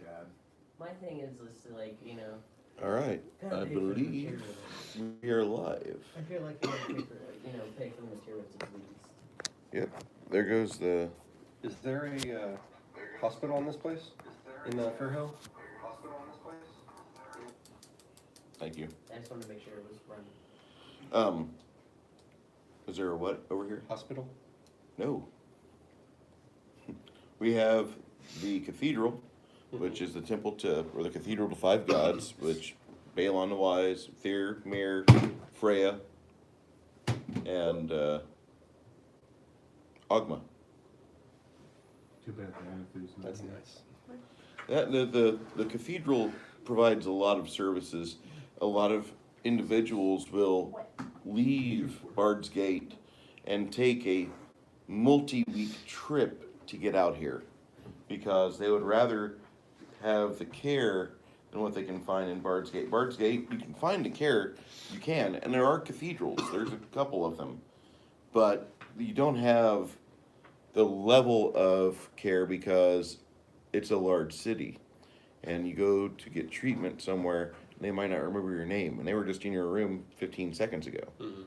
dad. My thing is just like, you know. All right, gotta I pay for the believe materials. we are live. I feel like you gotta pay for, pay for the materials at least. Yep, there goes the. Is there a hospital in this place? In Fairhill? Thank you. I just wanted to make sure it was running. Is there a what over here? Hospital? No. We have the cathedral, which is the temple to, or the cathedral to five gods, which Balon the Wise, Thyr, Mir, Freya, and Ogma. Too bad the Anafu's not That's here. nice. That the cathedral provides a lot of services. A lot of individuals will leave Bard's Gate and take a multi-week trip to get out here because they would rather have the care than what they can find in Bard's Gate. Bard's Gate, you can find the care, you can, and there are cathedrals. There's a couple of them, but you don't have the level of care because it's a large city, and you go to get treatment somewhere, and they might not remember your name, and they were just in your room 15 seconds ago. Mm-hmm.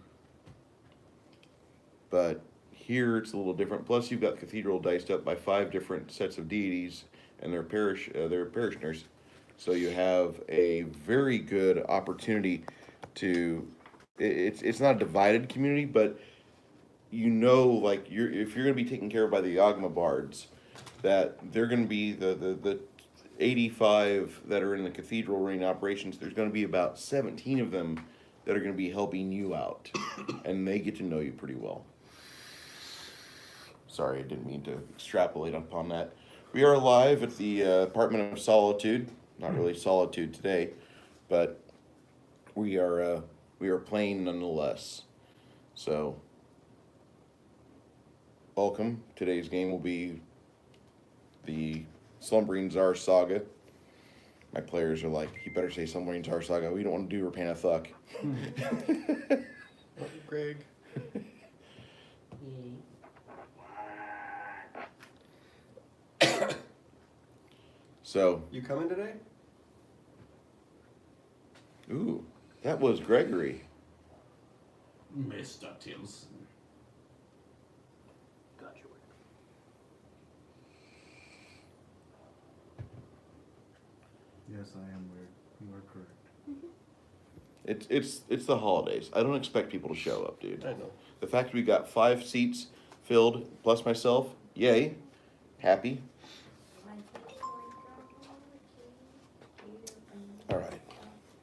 But here it's a little different. Plus, you've got the cathedral diced up by 5 different sets of deities and their parishioners. So you have a very good opportunity to. It's not a divided community, but like if you're going to be taken care of by the Ogma bards, that they're going to be the 85 that are in the cathedral ring operations. There's going to be about 17 of them that are going to be helping you out, and they get to know you pretty well. Sorry, I didn't mean to extrapolate upon that. We are live at the Apartment of Solitude. Not really solitude today, but we are playing nonetheless. So, welcome. Today's game will be the Slumbering Tsar Saga. My players are like, you better say Slumbering Tsar Saga. We don't want to do Repent of Thuck. Greg. So, You coming today? ooh, that was Gregory. Mr. Tilson. Gotcha. Yes, I am weird. You are correct. It's the holidays. I don't expect people to show up, dude. I know. The fact we got 5 seats filled, plus myself, yay, happy. All right.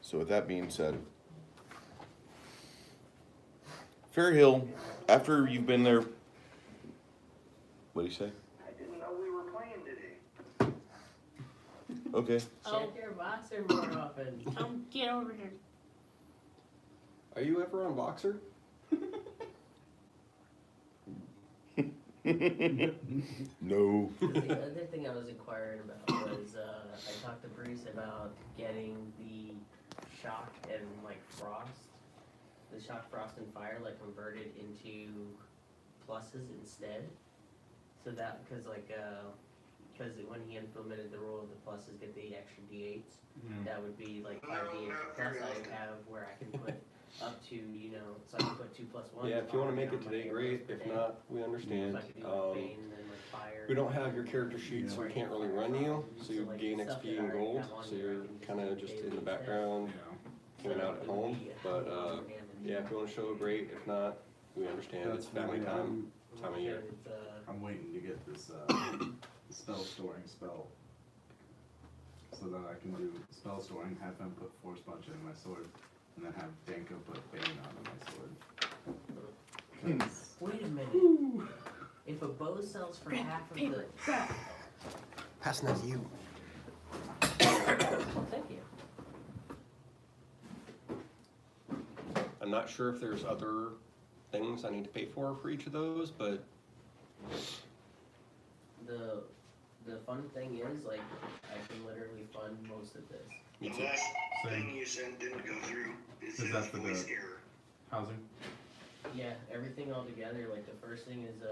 So with that being said, Fairhill, after you've been there, what do you say? I didn't know we were playing today. Okay. Check your boxer more often. Get over here. Are you ever on Boxer? No. The other thing I was inquiring about was I talked to Bruce about getting the shock and the shock, frost, and fire converted into pluses instead. So that because when he implemented the rule of the pluses get the extra d8s, that would be 5 d8s plus I have where I can put up to so I can put 2 plus 1. Yeah, if you want to make it today, great. If not, we understand. So I could do Bane and then fire. We don't have your character sheet, so we can't really run you. So you gain XP and gold, so you're kind of just in the background, hanging out at home. But yeah, if you want to show, great. If not, we understand. It's family time of year. I'm waiting to get this spell storing spell. So that I can do spell storing, have him put Force Punch in my sword, and then have Danko put Bane on my sword. Wait a minute. If a bow sells for half of the... Passing that to you. Thank you. I'm not sure if there's other things I need to pay for each of those, but The fun thing is, I can literally fund most of this. me The too. last Same. thing you sent didn't go through. Is Is that for voice the- error. Housing? Yeah, everything all together, the first thing is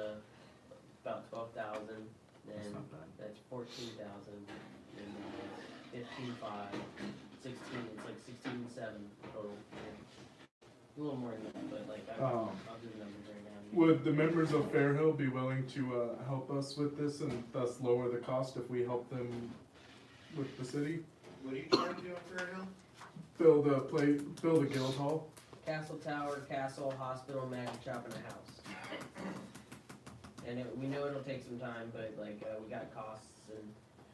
about 12,000, That's then not bad. that's 14,000, and then 14.5, 16, it's like 16.7 total. A little more than that, but like, I'll do the numbers right now. Would the members of Fairhill be willing to help us with this and thus lower the cost if we help them with the city? What are you trying to do in Fairhill? Build a guild hall? Castle Tower, castle, hospital, magic shop, and a house. And we know it'll take some time, but like, we got costs and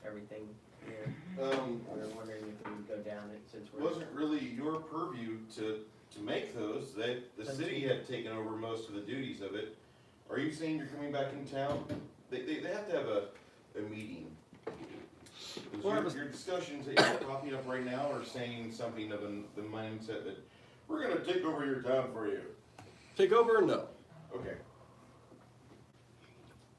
everything here. We were wondering if we would go down it since we're. Wasn't really your purview to make those, the city had taken over most of the duties of it. Are you saying you're coming back in town? They have to have a meeting. 'Cause your discussions that you're popping up right now are saying something of the mindset that, we're gonna take over your town for you. Take over or no? Okay.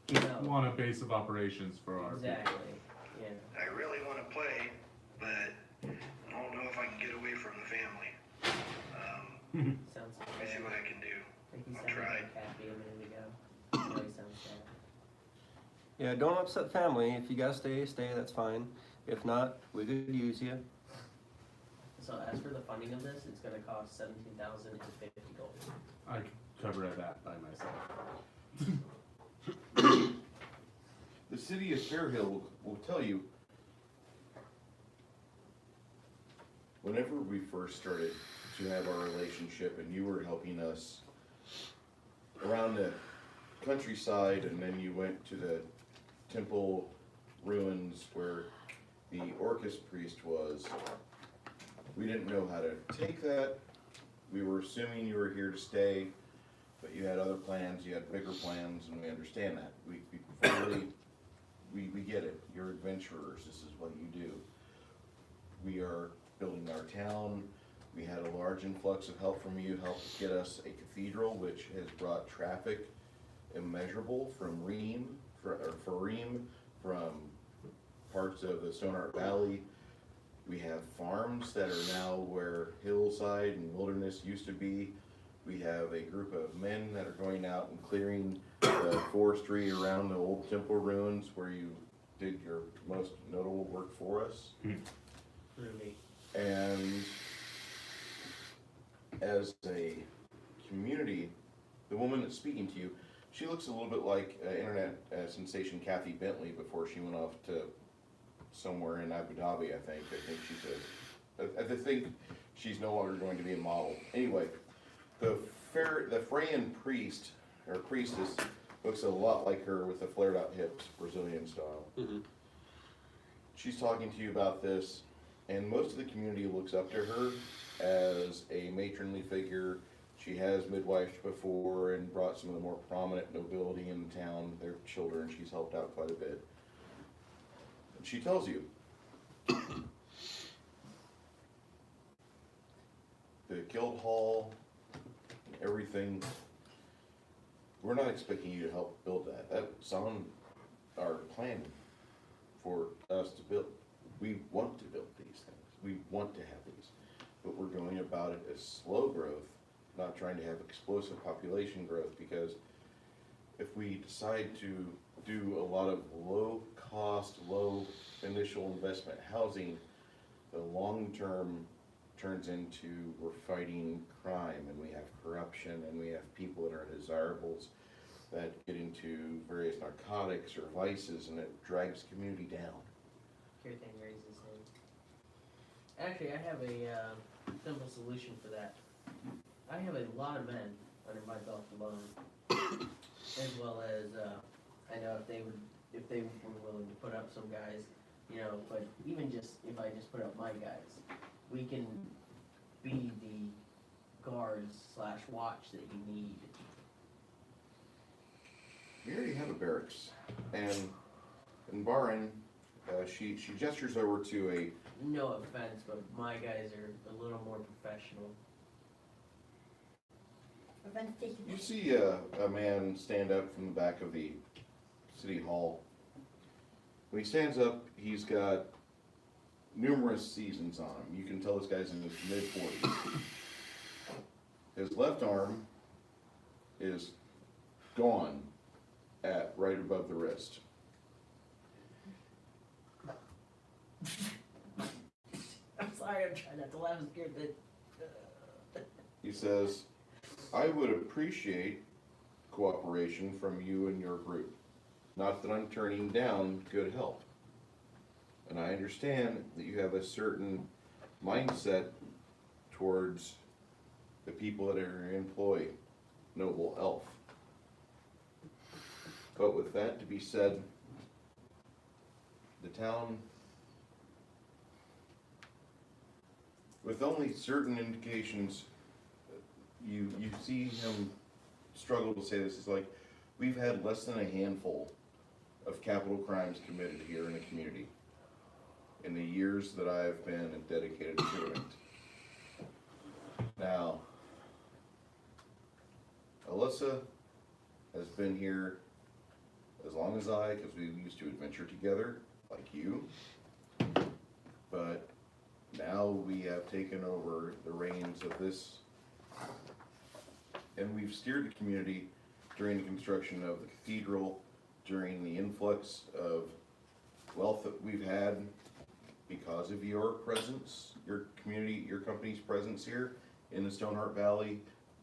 Just No. want a base of operations for our people. Exactly, yeah. I really want to play, but I don't know if I can get away from the family. Sounds Let me see sad. what I can do. I think he I'll sounded try. like Kathy a minute ago. Now he sounds sad. Yeah, don't upset family. If you gotta stay, that's fine. If not, we could use you. So as for the funding of this, it's gonna cost 17,050 gold. I could cover that by myself. The city of Fairhill will tell you, whenever we first started to have our relationship and you were helping us around the countryside and then you went to the temple ruins where the Orcus priest was, we didn't know how to take that. We were assuming you were here to stay, but you had other plans, you had bigger plans, and we understand that. We get it. You're adventurers. This is what you do. We are building our town. We had a large influx of help from you, helped get us a cathedral, which has brought traffic immeasurable from Farim, from parts of the Stoneheart Valley. We have farms that are now where hillside and wilderness used to be. We have a group of men that are going out and clearing the forestry around the old temple ruins where you did your most notable work for us. Really. And as a community, the woman that's speaking to you, she looks a little bit like internet sensation Kathy Bentley before she went off to somewhere in Abu Dhabi, I think. I think she's no longer going to be a model. Anyway, the Freyan priest, or priestess, looks a lot like her with the flared out hips, Brazilian style. Mm-hmm. She's talking to you about this, and most of the community looks up to her as a matronly figure. She has midwifed before and brought some of the more prominent nobility in town, their children. She's helped out quite a bit. And she tells you, the guild hall, everything, we're not expecting you to help build that. That's on our plan for us to build. We want to build these things. We want to have these. But we're going about it as slow growth, not trying to have explosive population growth, because if we decide to do a lot of low cost, low initial investment housing, the long term turns into we're fighting crime and we have corruption and we have people that are desirables that get into various narcotics or vices, and it drags community down. Here thing raises his hand. Actually, I have a simple solution for that. I have a lot of men under my belt alone, as well as I know if they were willing to put up some guys, but even just if I just put up my guys, we can be the guards / watch that you need. We already have a barracks, and in Barin, she gestures over to a. No offense, but my guys are a little more professional. You see a man stand up from the back of the city hall. When he stands up, he's got numerous seasons on him. You can tell this guy's in his mid-40s. His left arm is gone at right above the wrist. try not to laugh, I'm scared that, He says, I would appreciate cooperation from you and your group. Not that I'm turning down good help. And I understand that you have a certain mindset towards the people that are in your employ, noble elf. But with that to be said, the town, with only certain indications, you see him struggle to say this, is like, we've had less than a handful of capital crimes committed here in the community in the years that I've been a dedicated servant. Now, Alyssa has been here as long as because we used to adventure together, like you. But now we have taken over the reins of this, and we've steered the community during the construction of the cathedral, during the influx of wealth that we've had because of your presence, your community, your company's presence here in the Stoneheart Valley,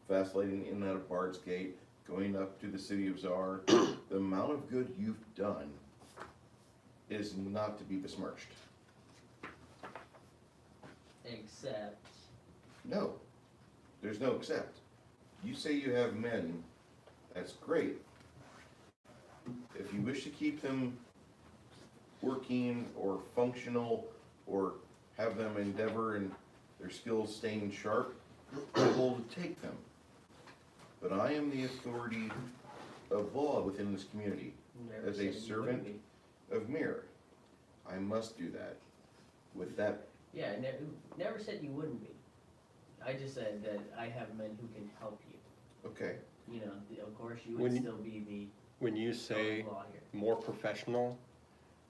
vacillating in and out of Bard's Gate, going up to the city of Tsar. The amount of good you've done is not to be besmirched. except, No, there's no except. You say you have men, that's great. If you wish to keep them working or functional or have them endeavor in their skills staying sharp, I will take them. But I am the authority of law within this community. never As said a you wouldn't servant be. of Mir, I must do that. With that, Yeah, never said you wouldn't be. I just said that I have men who can help you. okay, You know, of course, you When would you- still be the When you say law here. more professional,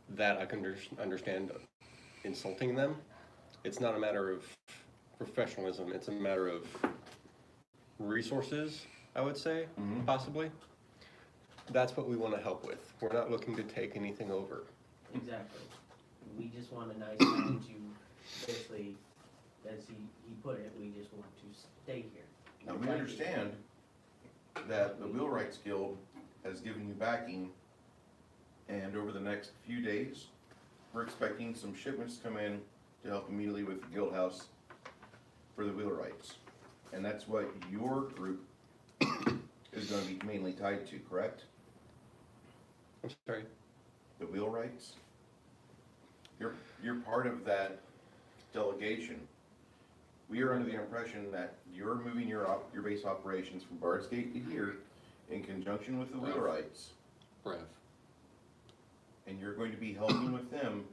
that I can understand insulting them. It's not a matter of professionalism, it's a matter of resources, I would say, Mhm. possibly. That's what we want to help with. We're not looking to take anything over. Exactly. We just want a nice town to, basically, as he put it, we just want to stay here. now we understand that the Wheelwrights Guild has given you backing, and over the next few days, we're expecting some shipments to come in to help immediately with the guild house for the wheelwrights. And that's what your group is gonna be mainly tied to, correct? I'm sorry. The wheelwrights? You're part of that delegation. We are under the impression that you're moving your base operations from Bard's Gate to here in conjunction with the wheelwrights. Brev. And you're going to be helping with them,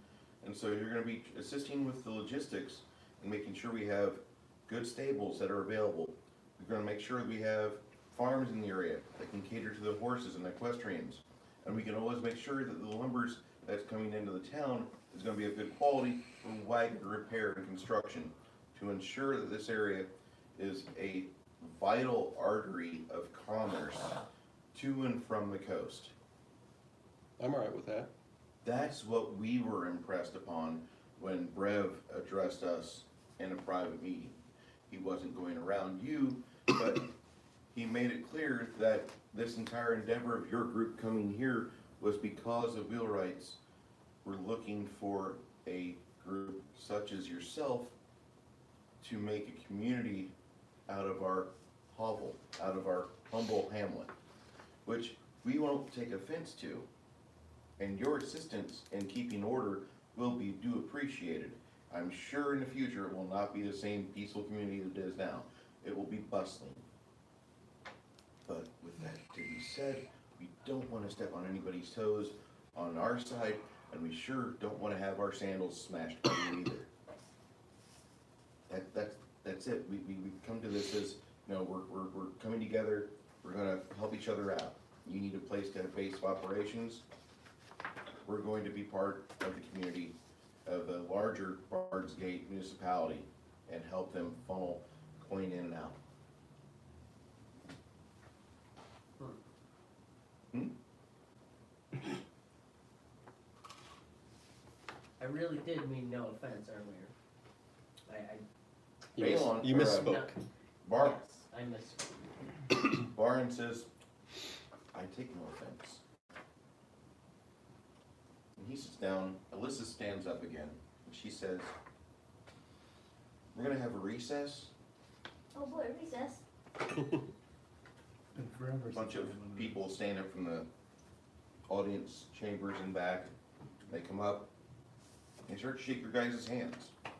and so you're gonna be assisting with the logistics and making sure we have good stables that are available. We're gonna make sure that we have farms in the area that can cater to the horses and equestrians. And we can always make sure that the lumbers that's coming into the town is gonna be of good quality for wagon repair and construction, to ensure that this area is a vital artery of commerce to and from the coast. I'm all right with that. That's what we were impressed upon when Brev addressed us in a private meeting. He wasn't going around you, but he made it clear that this entire endeavor of your group coming here was because of wheelwrights were looking for a group such as yourself to make a community out of our hovel, out of our humble hamlet, which we won't take offense to. And your assistance in keeping order will be due appreciated. I'm sure in the future it will not be the same peaceful community that it is now. It will be bustling. But with that to be said, we don't want to step on anybody's toes on our side, and we sure don't want to have our sandals smashed by you either. That's it. We come to this as, you know, we're coming together, we're gonna help each other out. You need a place to have base of operations. We're going to be part of the community of the larger Bard's Gate municipality and help them funnel coin in and out. I really did mean no offense earlier. You misspoke. Bar, Yes, I misspoke. Barn says, I take no offense. And he sits down, Alyssa stands up again, and she says, we're gonna have a recess. Oh boy, recess. And forever A bunch of since I'm people stand up from the audience chambers and back. They come up, they start to shake your guys' hands. I'd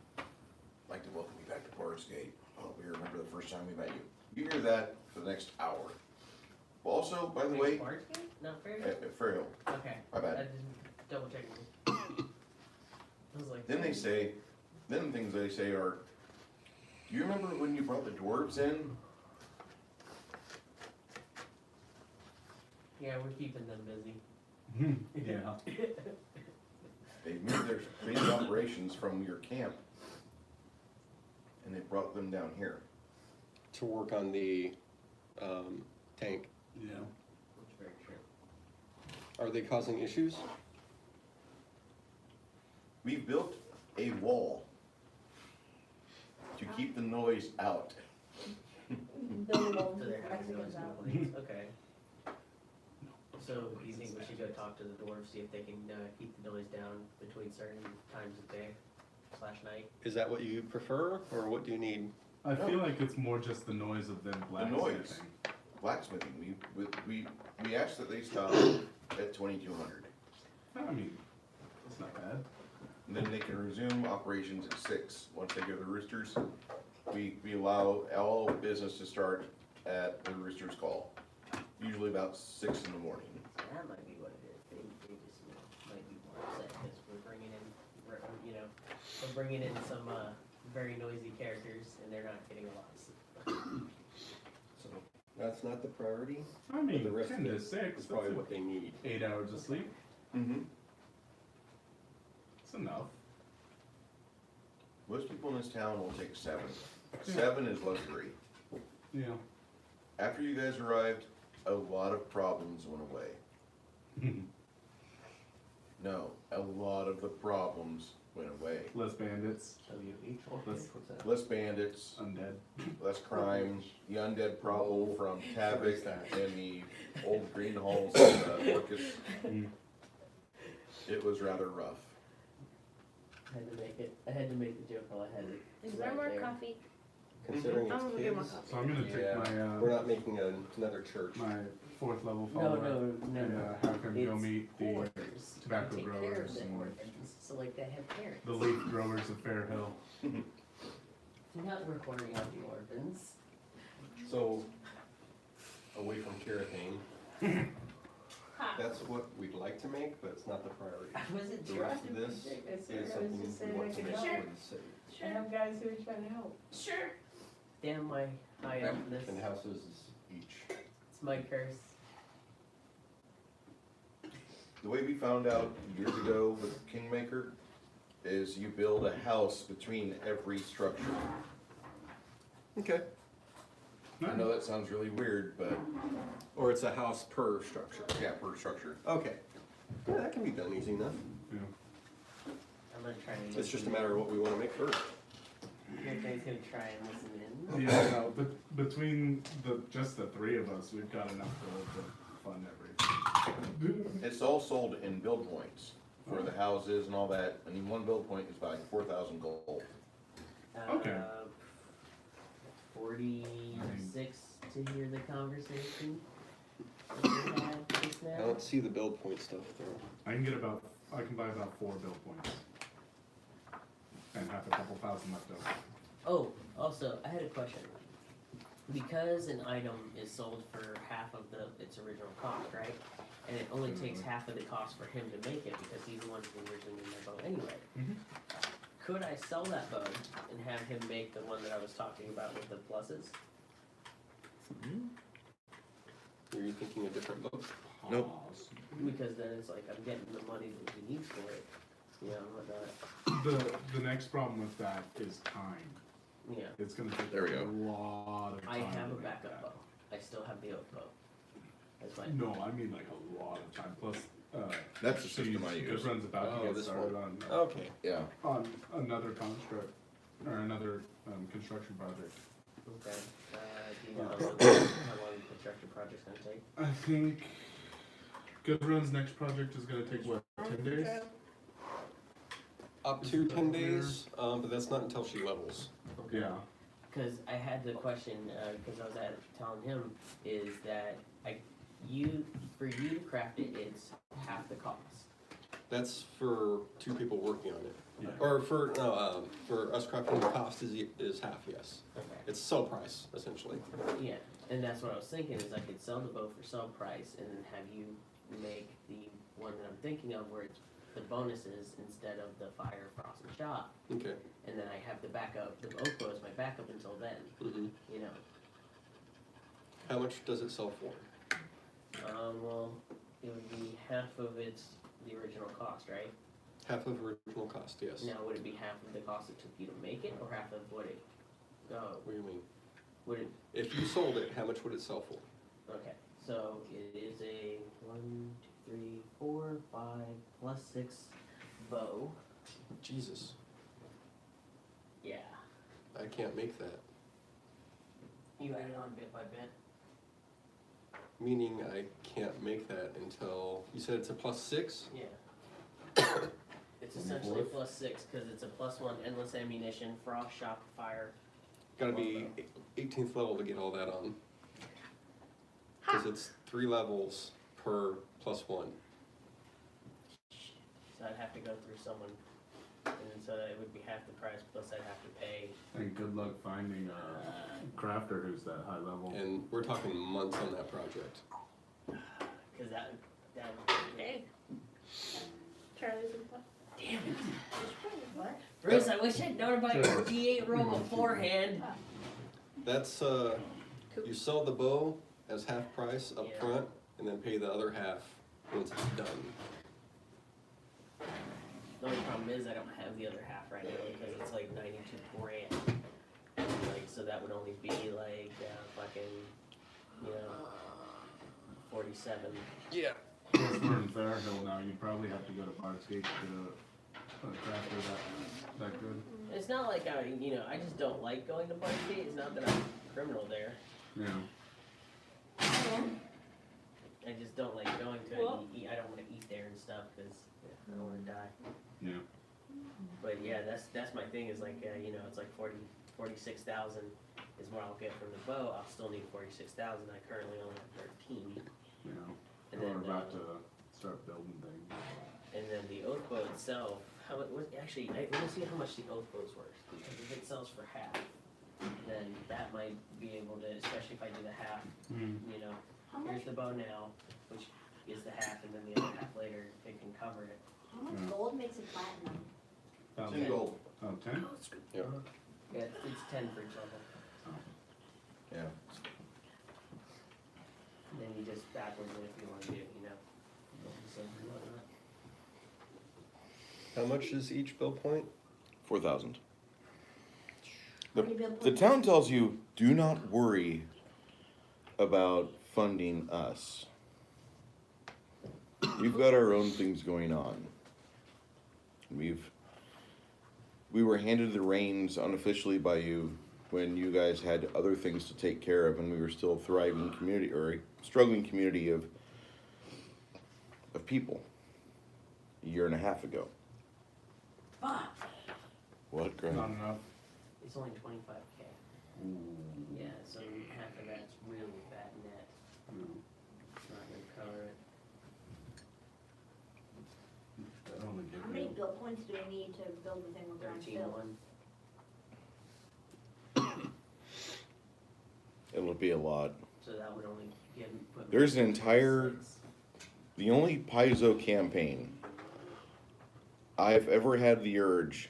like to welcome you back to Bard's Gate. Oh, we remember the first time we met you. You hear that for the next hour. Also, by the way, Bardsgate? Not fair? Fairhill, Okay. my I bad. just double checking. I was like. Then they say, then things they say are, do you remember when you brought the dwarves in? Yeah, we're keeping them busy. Yeah. They moved their base operations from your camp, and they brought them down here. To work on the tank. Yeah. That's very true. Are they causing issues? We built a wall to keep the noise out. Building So over they're having noise Mexicans out. complaints, okay. So do you think we should go talk to the dwarves, see if they can keep the noise down between certain times of day / night? Is that what you prefer, or what do you need? I feel like it's more just the noise of them The noise. blacksmithing. Blacksmithing, we asked that they stop at 2200. I mean, it's not bad. And then they can resume operations at 6. Once they go to the roosters, we allow all business to start at the rooster's call. Usually about 6 in the morning. That might be what it is, they just, might be more upset because we're bringing in, we're bringing in some, very noisy characters and they're not getting a lot of sleep. So that's not the priority. I mean, The rest 10 of to it 6, is that's probably what they need. 8 hours of sleep. Mm-hmm. It's enough. Most people in this town will take 7. 7 is luxury. Yeah. After you guys arrived, a lot of problems went away. No, a lot of the problems went away. Less bandits, WH, Let's- what's that? Less bandits, undead. less crime, the undead problem from Tavik What is that? and the old green halls and Orcus. Mm. It was rather rough. I had to make the joke while I had it. Is there right more there. coffee? Considering I'm it's gonna get more kids, coffee. So I'm gonna take yeah, my, we're not making another church. my 4th level No, follower. no, no, And, no. have him go It's meet the, orphans. tobacco We take care growers of the and- orphans, so like they have parents. the leaf growers of Fairhill. Not reporting on the orphans. So, away from Caratane, that's what we'd like to make, but it's not the priority. I wasn't The sure. rest of this is something we want to make for the city. I have guys who are trying to help. Sure. Damn my high up this. And houses is each. It's my curse. The way we found out years ago with Kingmaker is you build a house between every structure. Okay. I know that sounds really weird, but Or it's a house per structure. yeah, per structure. Okay. Yeah, that can be done easy enough. Yeah. I'm gonna try and. It's just a matter of what we want to make first. Your guy's gonna try and listen in. Yeah, no, but between just the 3 of us, we've got enough to fund everything. It's all sold in build points for the houses and all that. I mean, one build point is like 4,000 gold. Okay. 46 to hear the conversation that we had just I now. don't see the build point stuff there. I can buy about 4 build points. And have a couple thousand left over. Oh, also, I had a question. Because an item is sold for half of its original cost, right? And it only takes half of the cost for him to make it because he's the one who originally made my bow anyway. Mhm. Could I sell that bow and have him make the one that I was talking about with the pluses? Are you thinking a different book? Nope. Because then it's like I'm getting the money that he needs for it. You know, whatnot. The next problem with that is time. Yeah. It's gonna take There we a go. lot of I time. have to a make backup that. bow. I still have the oak bow. That's my. No, I mean like a lot of time. Plus, That's the system I Siege use. just runs about Oh, to get this started one. on Okay. Yeah. on another construct. or another, construction project. Okay, do you know how long the construction project's gonna take? I think Good Run's next project is gonna take, what, 10 days? Up to 10 days, but that's not until she levels. Yeah. Cause I had the question, cause I was telling him, is that for you to craft it, it's half the cost. That's for 2 people working on it. Yeah. Or for us crafting, the cost is half, yes. Okay. It's sell price, essentially. Yeah, and that's what I was thinking, is I could sell the bow for sale price and then have you make the one that I'm thinking of where it's the bonuses instead of the fire, frost, and shock. Okay. And then I have the backup, the oak bow is my backup until then, Mm-hmm. you know. How much does it sell for? Well, it would be half of the original cost, right? Half of original cost, yes. Now, would it be half of the cost it took you to make it, or half of what it, What do you mean? would it, If you sold it, how much would it sell for? okay, so it is a 1, 2, 3, 4, 5, plus 6 bow. Jesus, Yeah. I can't make that. You add it on bit by bit? Meaning I can't make that until, you said it's a +6? Yeah. It's essentially a plus 6, because it's a +1 endless ammunition, frost, shock, fire. Gotta be 18th level to get all that on. Cause it's 3 levels per +1. So I'd have to go through someone, and so it would be half the price, plus I'd have to pay. And good luck finding a crafter who's that high level. And we're talking months on that project. Because that Hey. Charlie's in the damn it. What? Bruce, I wish I'd known about your D8 roll beforehand. That's, you sell the bow as half price up Yeah. front, and then pay the other half once it's done. The only problem is I don't have the other half right now because it's like 92 grand. Like, so that would only be like fucking, you know, 47. Yeah. If we're in Fairhill now, you'd probably have to go to Parksgate to a crafter that good. It's not like I just don't like going to Parkgate. It's not that I'm a criminal there. Yeah. I just don't like going to it and eat. I don't want to eat there and stuff because I don't want to die. Yeah. But yeah, that's my thing is like, it's like 46,000 is what I'll get from the bow. I'll still need 46,000. I currently only have 13. Yeah. And We're then, about to start building things. And then the oath bow itself, let me see how much the oath bow's worth. Because if it sells for half, then that might be able to, especially if I do the half, you know, How much, here's the bow now, which is the half, and then the other half later, it can cover it. how much gold makes it platinum? 10 gold. Oh, 10? Yeah. Yeah, it's 10 for each level. Yeah. And then you just backwards it if you want to do, you know. So, whatnot. How much is each bill point? 4,000. How many bill The points? town tells you, do not worry about funding us. We've got our own things going on. We were handed the reins unofficially by you when you guys had other things to take care of and we were still a thriving community or a struggling community of people a year and a half ago. Fuck! What, Greg? Not enough. It's only 25K. Yeah, so half of that's really bad net. It's not gonna cover it. That only give How many you- bill points do we need to build the thing we're trying to build? 13-1. It'll be a lot. So that would only put. There's an entire- 6. The only Paizo campaign I've ever had the urge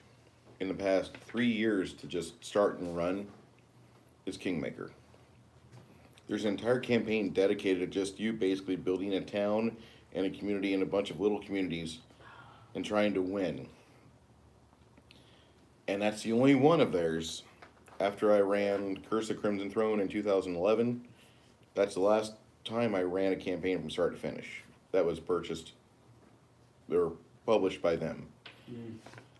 in the past 3 years to just start and run is Kingmaker. There's an entire campaign dedicated to just you basically building a town and a community and a bunch of little communities and trying to win. And that's the only one of theirs. After I ran Curse of Crimson Throne in 2011, that's the last time I ran a campaign from start to finish. That was purchased or published by them.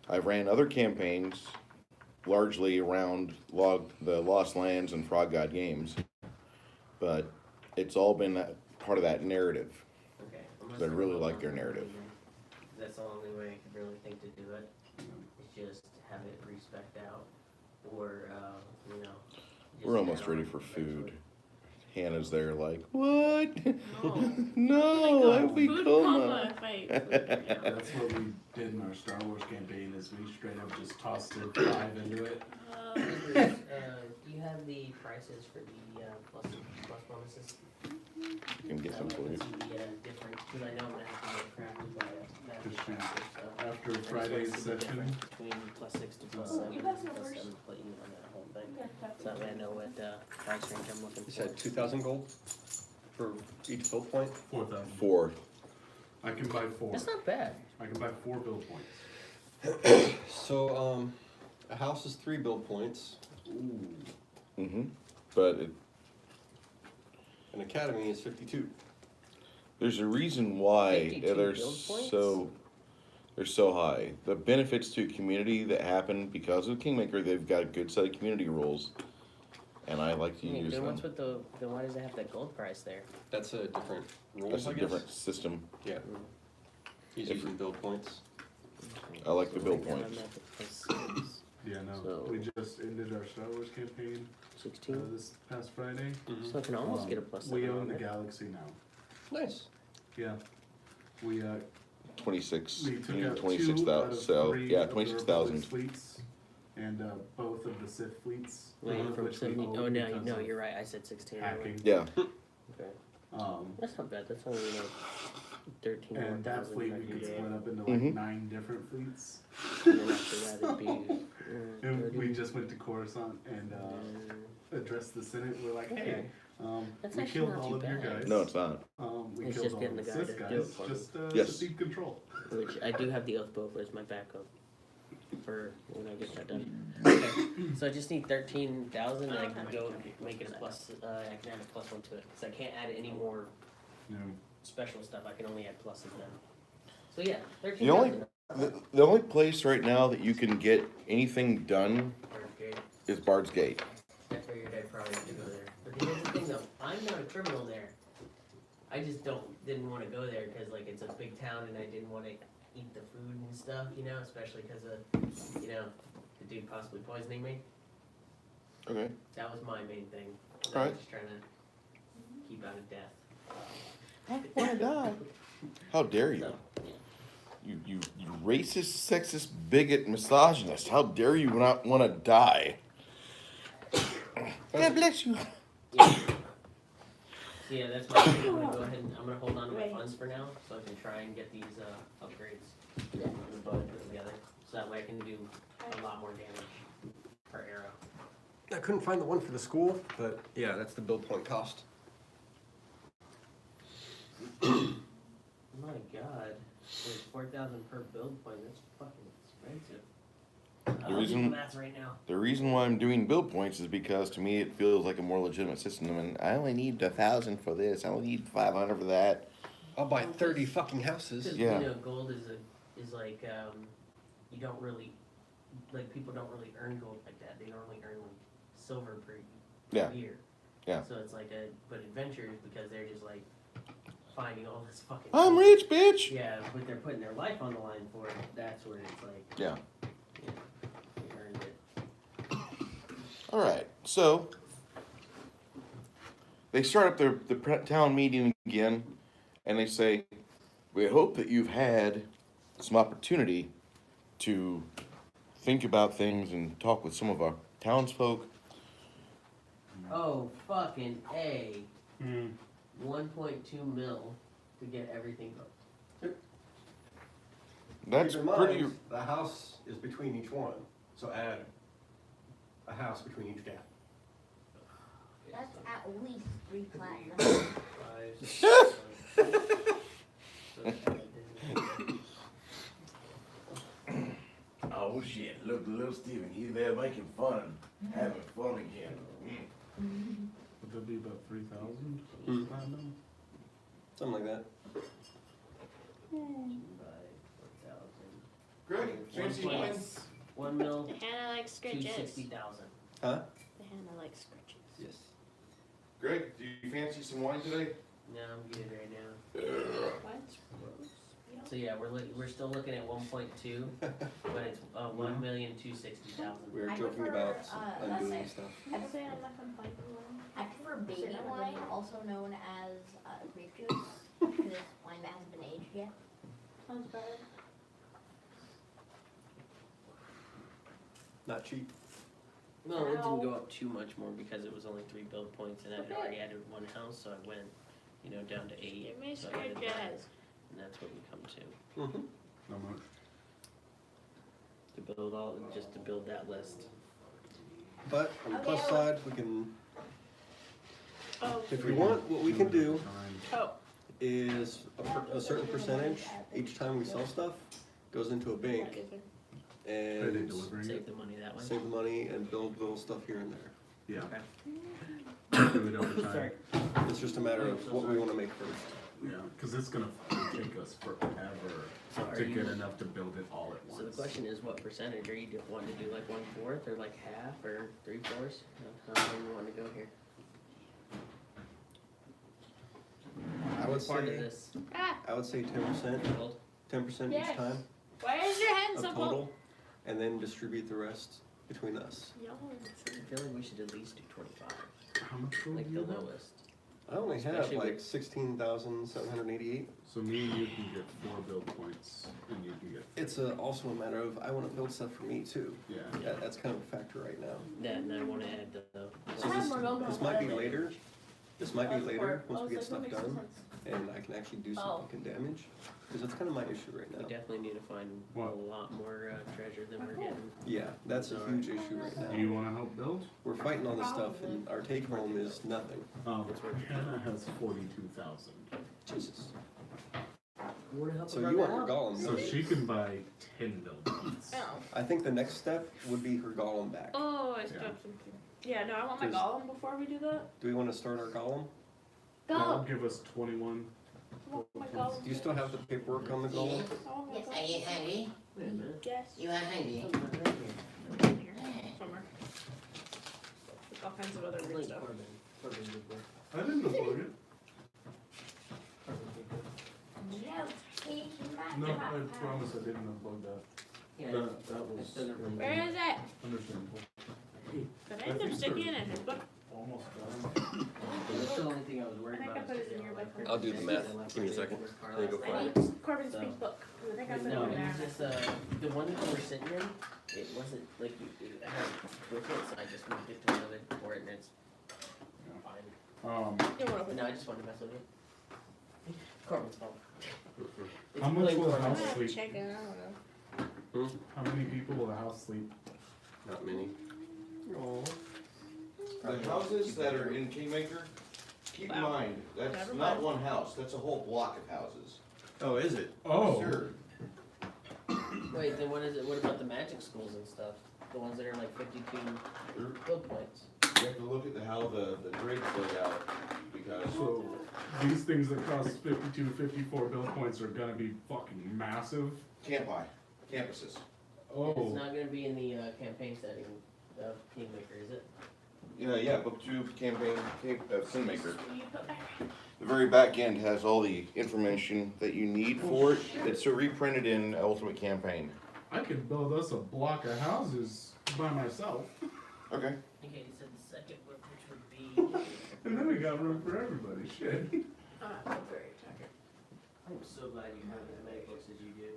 I've ran other campaigns largely around the Lost Lands and Frog God games, but it's all been part of that narrative. Okay. I really like their narrative. That's the only way I could really think to do it, is just have it respec out, or, you know. just We're almost add ready on for eventually. food. Hannah's there like, what? No. No, I'd be Food coma. coma if I food right now. That's what we did in our Star Wars campaign, is we straight up just tossed a 5 into it. Do you have the prices for the, plus bonuses? I can get some for you. Different, because I know I'm gonna have to get crafted by a master Just crafter, so. After I just wanna Friday's see the session, difference Between +6 to +7, You have some +7 first. split you on that whole thing, so that way I know what, price range I'm looking You for. said 2,000 gold for each build point? 4,000. 4. I can buy 4. That's not bad. I can buy 4 build points. So, a house is 3 build points. Mm-hmm. But An academy is 52. there's a reason why 52 they're build points? they're so high. The benefits to community that happen because of Kingmaker, they've got a good set of community rules, and I like to use Then them. what's with then why does it have that gold price there? That's a different rule, That's I a guess. different system. Yeah. He's If- using build points. I like the build Right now points. I'm at +6, Yeah, no, So- we just ended our Star Wars campaign 16, this past Friday. so I can almost get a +7 We on own the it. galaxy now. Nice. Yeah. We 26. we took You need out 26,000. 2 out of So 3 yeah, of the 26,000. Republic fleets, and both of the Sith fleets. Wait, one of from which we 70, own oh no, because no, of you're right, I said 16. hacking. Yeah. Okay. That's not bad, that's only like 13 more And that thousand fleet I we can could get. split up into like Mhm. 9 different fleets. And then after that it'd be, And we 30, just went to Coruscant and addressed the Senate. We're like, hey, Okay. That's we actually killed not all too of your bad. guys. No, it's not. We It's killed just all getting the the guy Sith to do it guys. for me. Just Yes. seek control. Which I do have the oath bow as my backup for when I get that done. Okay, so I just need 13,000 and I can go make it a plus, I can add a +1 to it, cause I can't add any more You know, special stuff, I can only add pluses then. So yeah, The only 13,000. the only place right now that you can get anything done is Bard's Gate. I figured I'd probably have to go there. But here's the thing though, I'm not a criminal there. I just didn't wanna go there, cause like it's a big town and I didn't wanna eat the food and stuff, you know, especially cause of, you know, the dude possibly poisoning me. Okay. That was my main thing. I was Alright. just trying to keep out of death. How dare you? So, You racist, sexist, bigot, misogynist. How dare you not want to die? God bless you. yeah. So yeah, that's my thing. I'm gonna go ahead and I'm gonna hold on to my Right. funds for now, so I can try and get these upgrades in the bow put together. So that way I can do a lot more damage per arrow. I couldn't find the one for the school, but yeah, that's the build point cost. My God, there's 4,000 per build point. That's fucking expensive. I'll do reason- the math right now. The reason why I'm doing build points is because to me it feels like a more legitimate system, and I only need 1,000 for this. I only need 500 for that. I'll buy 30 fucking houses. Because Yeah. you know, gold is like you don't really like people don't really earn gold like that. They normally earn like silver per Yeah. year. Yeah. So it's like but adventures because they're just like finding all this fucking. I'm gold. rich, bitch. Yeah, but they're putting their life on the line for it. That's where it's like. Yeah. You know, they earned it. All right. So they start up the town meeting again, and they say, "We hope that you've had some opportunity to think about things and talk with some of our townsfolk." Oh fucking A! Hmm. 1.2 mil to get everything. That's Keep in pretty. mind, the house is between each one, so add a house between each gap. That's at least 3 platinum. 5, 6, Oh shit, look, little Steven, he's there making fun, having fun again. would that be about 3,000 Hmm. platinum? Something like that. Greg, fancy wine? 1 mil, The Hannah likes scritches. 260,000. Huh? The Hannah likes scritches. Yes. Greg, do you fancy some wine today? No, I'm good right now. Mine's gross. So yeah, we're still looking at 1.2, but it's 1,260,000. We were I joking prefer, about undoing that's stuff. I say I'm not gonna find one. I prefer baby wine, also known as grape juice, because it's wine that hasn't been aged yet. Sounds better. Not cheap. No, it didn't go up too much more because it was only 3 build points, and I had Okay. already added 1 house, so I went, down to 8. Give me So I added scritches. 5, and that's what we come to. Mm-hmm. How much? To build that list. But on the plus Okay. side, we can, Oh, if we want, what we can do oh, is a certain percentage each time we sell stuff goes into a bank Are they and delivering Save it? the money that way. save the money and build little stuff here and there. Yeah. Okay. Do it over time. Sorry. It's just a matter of what we want to make first. Yeah, because it's gonna fucking take us forever So are to you, get enough to build it all at once. so the question is, what percentage? Are you wanting to do like 1/4 or like half or 3/4? How do you want to go here? I would Part of say, this 10%, build. 10% Yes. each time why is your hand of so full? total, and then distribute the rest between us. Yo, I feel like we should at least do 25, How much gold like do the you have? lowest. I only have Especially like with- 16,788. So me and you can get 4 build points, and you can get, It's also a matter of I want to build stuff for me too. yeah. That's kind of a factor right now. Yeah, and I want to add the. So this might be later. This might be later once we get stuff done, and I can actually do something can damage. Because that's kind of my issue right We now. definitely need to find What? a lot more treasure than we're getting. Yeah, that's a huge issue right Do you now. wanna help build? We're fighting all this stuff, and our take home is nothing. Hannah has 42,000. Jesus. You want to help So her you run want that your out? golem? So don't you? she can buy 10 build points. Oh. I think the next step would be her golem back. Oh, I still Yeah. have something. Yeah, no, I want my Does- golem before we do that. Do we want to start our golem? That'll Go! give us 21. I want my golem. Do you still have the paperwork on the golem? I want my Yes, golem. are you hungry? Wait a minute. Yes. You are hungry? Oh, right here. In here, somewhere. With all kinds of other weird Like stuff. Corbin did work. I didn't unplug it. Corbin did work. No, he's my No, I papa. promise I didn't unplug that. Yeah, That it was doesn't really. Where is it? understandable. Did I end up sticking it in his book? Almost done. That's the only thing I was worried I think about. I put it in your book. I'll do the math. Give me a second. There you go, I Fine. need Corbin's big book. 'Cause I think I put it No, in it there. was just, the one that we were sitting in, it wasn't, like, it had with it, so I just moved it to another port and it's fine. You don't wanna But open no, it. I just wanted to mess with it. Corbin's fault. It's How much really will a I'm Corbin's house gonna have to sleep? check it, I don't know. How many people will a house sleep? Not many. Oh. The houses that are in Kingmaker, keep in Wow. mind, that's Never not mind. one house, that's a whole block of houses. Oh, is it? Oh, Sure. Wait, then what is it, what about the magic schools and stuff? The ones that are like 52 build points? You have to look at how the grades laid out, because so these things that cost 52, 54 build points are gonna be fucking massive. can't buy, campuses. It's Oh, not gonna be in the campaign setting of Kingmaker, is it? Yeah, book 2 Kingmaker. Will you put back? The very back end has all the information that you need for it. It's reprinted in Ultimate Campaign. I could build us a block of houses by myself, Okay. Okay, you said the second book, which would be. and then we got room for everybody. Shit. I'm very tired. I'm so glad you have as many books as you do.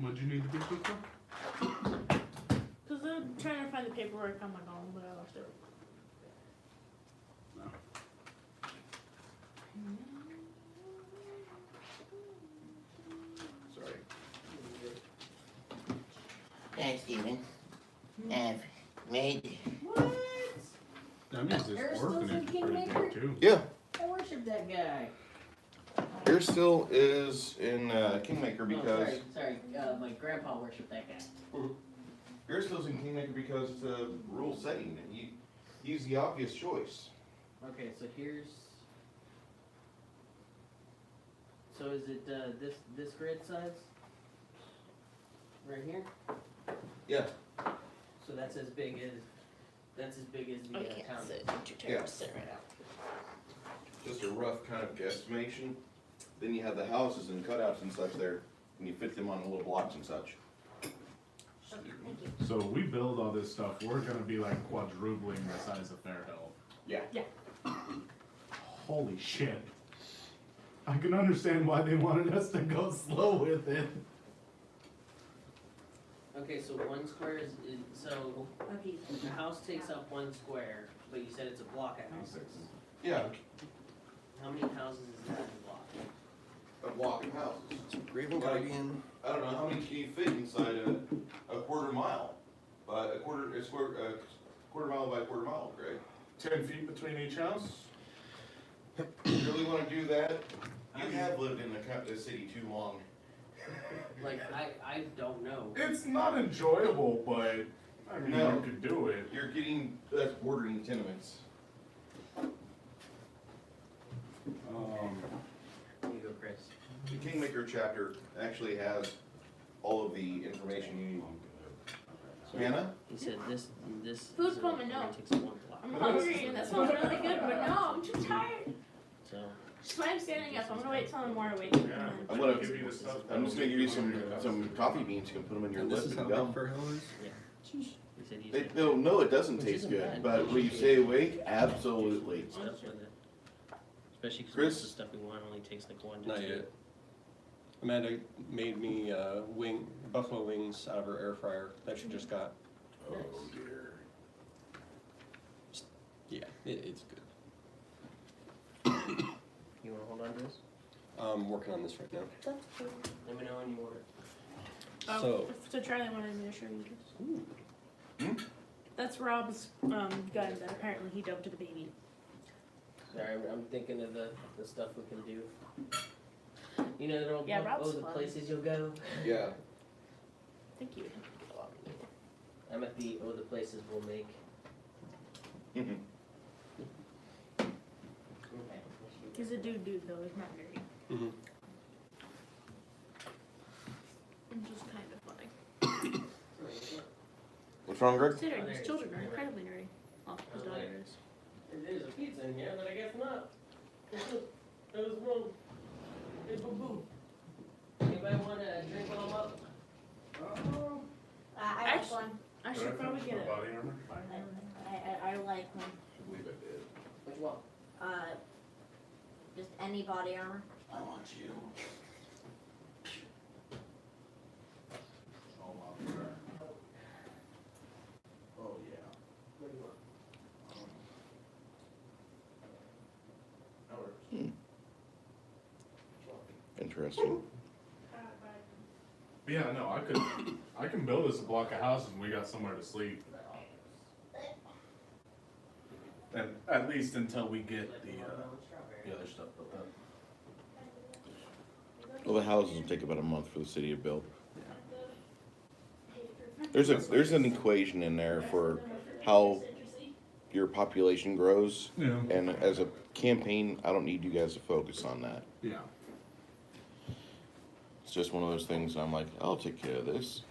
What'd you need the big book for? Cause I'm trying to find the paperwork on my golem, but I left it. No. Sorry. Thanks, Steven. I've made. What? That means this There's still orphanage some is pretty Kingmaker? big too. Yeah, I worship that guy. there still is in Kingmaker Oh, because sorry, my grandpa worshipped that guy. yours still in Kingmaker because it's a rule setting. He's the obvious choice. Okay, so here's. So is it this grid size? right here? Yeah. So that's as big as the I town. can't sit. Too Yeah. tired to sit right now. Just a rough kind of guesstimation. Then you have the houses and cutouts and such there, and you fit them on little blocks and such. Thank you. So we build all this stuff, we're gonna be like quadrupling the size of Fairhill. Yeah. Holy shit. I can understand why they wanted us to go slow with it. Okay, so 1 square so Okay. the house takes up 1 square, but you said it's a block of houses. Yeah, How many houses is that in a block? a block of houses. Raven Guardian. I don't know, how many can you fit inside a quarter mile? A quarter mile by quarter mile, Greg? 10 feet between each house? You really wanna do that? You have lived in the city too long. Like, I don't know. It's not enjoyable, but I mean, No. you could do it. That's bordering tenements. Here you go, Chris. The Kingmaker chapter actually has all of the information you need. Hannah? He said this Food zone coma, no. only takes up 1 block. I'm hungry and that smells really good, but no, I'm too tired. So, That's why I'm standing up. I'm gonna wait till I'm more awake. Yeah. I'm gonna- Give you the stuff I'm just gonna give you some coffee beans, you can put them in your lip and gum. Fairhill is? he said he's No, it doesn't Which taste isn't good, bad. but will you stay awake? Absolutely. stuff with it. Especially because Chris? most of the stuff we want only takes like 1 to 2. Not yet. Amanda made me buffalo wings out of her air fryer that she just got. Oh dear. Yeah, it's good. You wanna hold on to this? I'm working on this right now. That's cool. Let me know when you want it. Oh, So- so Charlie wanted me to show you this. Hmm? That's Rob's gun that apparently he dumped to the baby. Sorry, I'm thinking of the stuff we can do. You know, the old Yeah, book, Rob's the fun. places you'll go. Yeah. Thank you. I'm at the the places we'll make. Mhm. Okay. He's a dude though, he's not dirty. Mm-hmm. I'm just kind of funny. What's wrong, Greg? Considering his children are incredibly nerdy. Well, his daughter is. There's a pizza in here, but I guess not. It was wrong. It's boo-boo. Anybody want to drink while I'm up? I like Actually- one. I should probably get it. Body armor? I like one. I believe I did. Which one? Just any body armor. I want you. Oh, yeah. What do you want? Interesting. But yeah, no, I can build us a block of houses and we got somewhere to sleep. And at least until we get the other stuff built up. Well, the houses will take about a month for the city to build. There's an equation in there for how your population grows, Yeah. and as a campaign, I don't need you guys to focus on that. Yeah. It's just one of those things I'm like, I'll take care of this.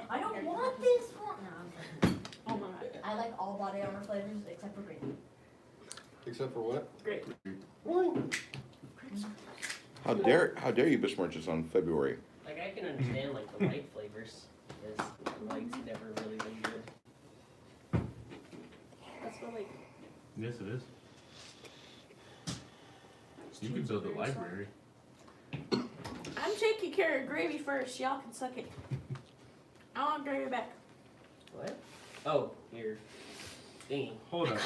I don't want this one. No, I'm kidding. Oh my god. I like all body armor flavors except for green. Except for what? Great. How dare you besmirch us on February? Like, I can understand, like, the light flavors, because light's never really been good. That's what like. Yes, it is. You can build a library. I'm taking care of gravy first. Y'all can suck it. I want gravy back. What? Oh, your thingy. Hold up.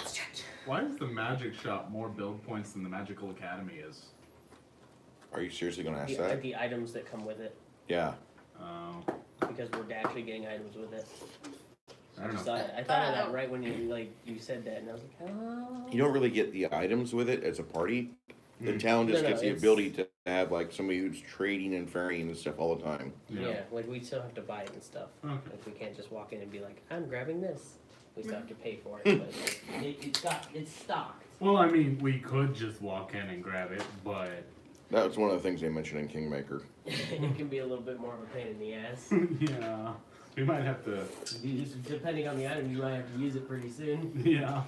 Why is the magic shop more build points than the magical academy is? Are you seriously gonna ask that? The items that come with it, Yeah. Oh, because we're actually getting items with it. I don't know. So I thought of that right when you said that, and I was like, oh. You don't really get the items with it as a party. The town just No, gets the it's- ability to have like somebody who's trading and ferrying and stuff all the time. Yeah, like we still have to buy it and stuff. Okay. Like we can't just walk in and be like, I'm grabbing this. We still have to pay for it, but it's stocked. Well, I mean, we could just walk in and grab it, but That was one of the things they mentioned in Kingmaker. It can be a little bit more of a pain in the ass. Yeah, we might have to, Depending on the item, you might have to use it pretty soon. yeah.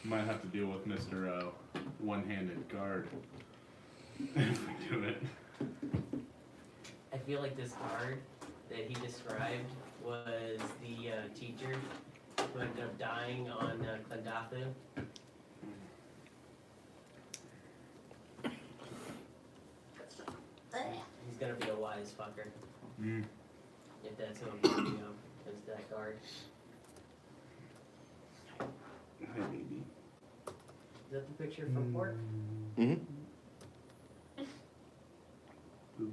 Might have to deal with Mr. One-handed guard if we do it. I feel like this guard that he described was the teacher who ended up dying on Klendathu. He's gonna be a wise fucker if that's who I'm thinking of, is that guard. Hi, baby. Is that the picture from Port? Mm-hmm.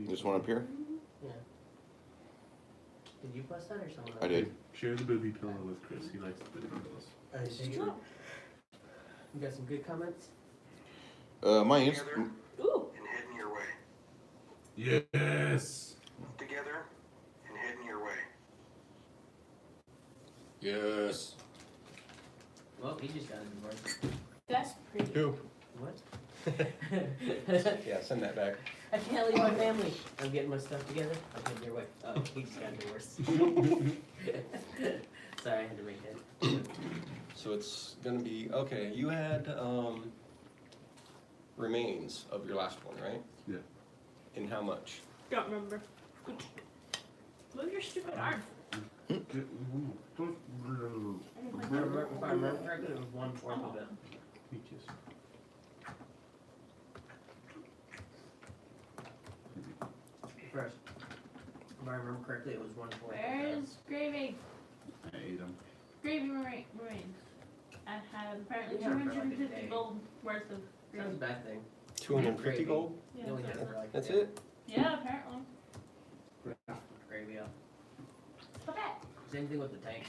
This one up here? Yeah. Did you post that or someone else? I did. Share the booby pillow with Chris. He likes the booby pillows. I see. You got some good comments? My Together Ooh. and heading your way. Yes. Together and heading your way. Yes. Well, he just got a divorce. That's pretty. Who? What? Yeah, send that back. I can't leave my family. I'm getting my stuff together. I'm heading your way. Oh, he just got divorced. Sorry, I had to make that. So it's gonna be, okay, you had, remains of your last one, right? Yeah. In how much? Don't remember. Move your stupid arm. If I remember correctly, it was 1/4 of it. Peaches. First, if I remember correctly, it was 1/4 of it. Where's gravy? I ate them. Gravy remains. I have apparently We have it for like a 250 day. gold worth of That's a gravy. bad thing. 250 gold? You only have it for like a That's day. it? Yeah, apparently. Gravy up. Look at Same thing with the tank.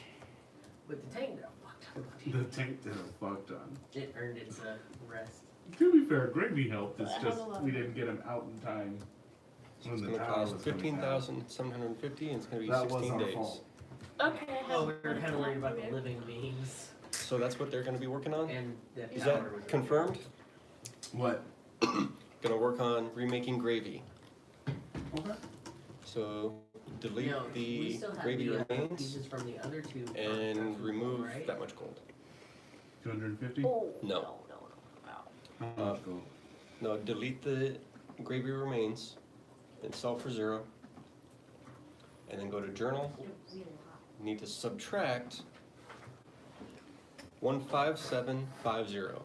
With the tank, got fucked up. The tank did a fuck ton. It earned its rest. To be fair, Gravy helped. It's I have just a lot. we didn't get him out in time. So When it's the gonna tower cost was coming down. 15,750 and it's gonna be That was 16 our days. fault. Okay. I Oh, have we were kind of worried about the okay. living beings. So that's what they're gonna be working on? And the Is tower was that confirmed? What? Gonna work on remaking gravy. Okay. So delete No, we the still have gravy the remains pieces from the other two. and parts, remove right? that much gold. 250? Oh, No. no. How much gold? No, delete the gravy remains, then sell for 0. And then go to journal. You need to subtract 15750.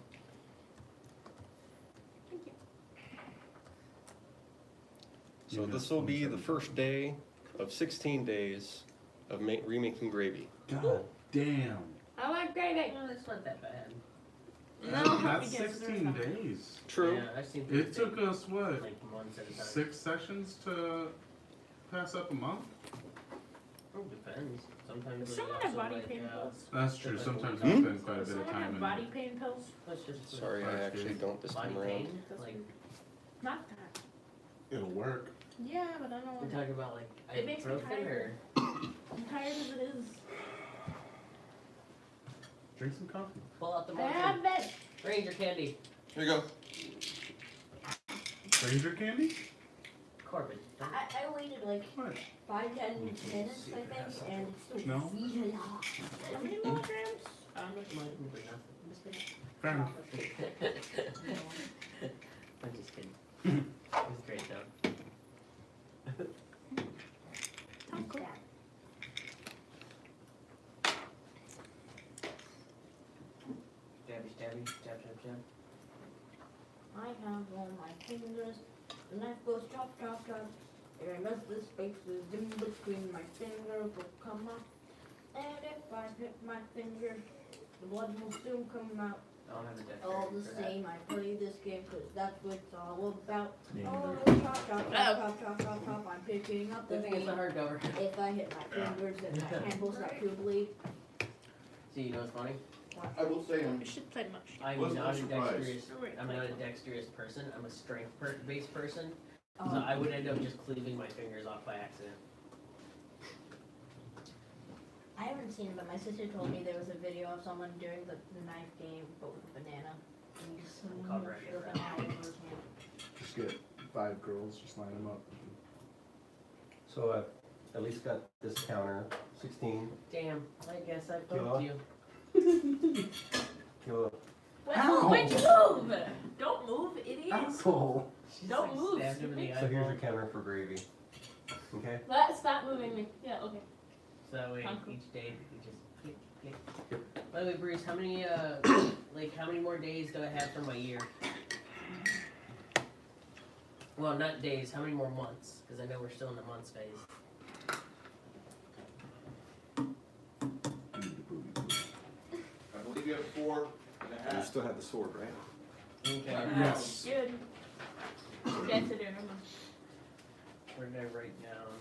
So this will be the first day of 16 days of remaking gravy. God damn. I like gravy. No, that's not that bad. No, That's because 16 days. True. Yeah, I've seen It people took us, what, take, like months at a time. 6 sessions to pass up a month? Depends. Sometimes Does they someone also have body like, pain pills? That's true. Sometimes Hmm? we spend quite a Does bit of someone time have in body pain pills? Let's just Sorry, I actually don't this body time around. pain. Like Not that. It'll work. Yeah, but I don't we're want talking about like It makes me ibuprofen or I'm tired as it is. Drink some coffee. pull out the I have mountain. that. Ranger candy. Here you go. Ranger candy? Corbin. don't- I waited like What? 5-10 minutes, I think, and it's still No. really hot. How many milligrams? I'm not minding for nothing. I'm just kidding. Fair enough. I'm just kidding. It's great though. Stabby, stabby, stab, stab, stab. I have on my fingers, the knife goes chop, chop, chop, and as the spaces in between my fingers will come up, and if I hit my finger, the blood will soon come out. I'll have a death All the for that. same, I play this game 'cause that's what it's all about. Yeah. Oh, chop, chop, chop, chop, chop, chop, chop, I'm picking up the Good thing it's a game. hardcover. If I hit my fingers and my hand will start to bleed. See, you know what's funny? I will say, You should play much. I'm Wasn't not a surprised. dexterous. Oh, wait, I'm play not a much. dexterous person. I'm a strength-based person. So Um, I would end up just cleaving my fingers off by accident. I haven't seen it, but my sister told me there was a video of someone doing the knife game, but with a banana. And you just Called the Russian banana in his hand. Just get 5 girls, just line them up. So I've at least got this counter, 16 Damn, I guess I Kilo? booked you. kilo. Why'd you move? Don't move, idiot. Asshole. She's Don't move, stabbed him in the stupid. So here's eyeball. your counter for gravy. Okay? Stop moving me. Yeah, okay. So that way Uncle. each day you just click, click. By the way, Bruce, how many like how many more days do I have for my year? Well, not days. How many more months? Because I know we're still in the months phase. I believe you have 4.5. You still have the sword, right? Okay. Yes. Good. Yes, I do. Never mind. Where did I write down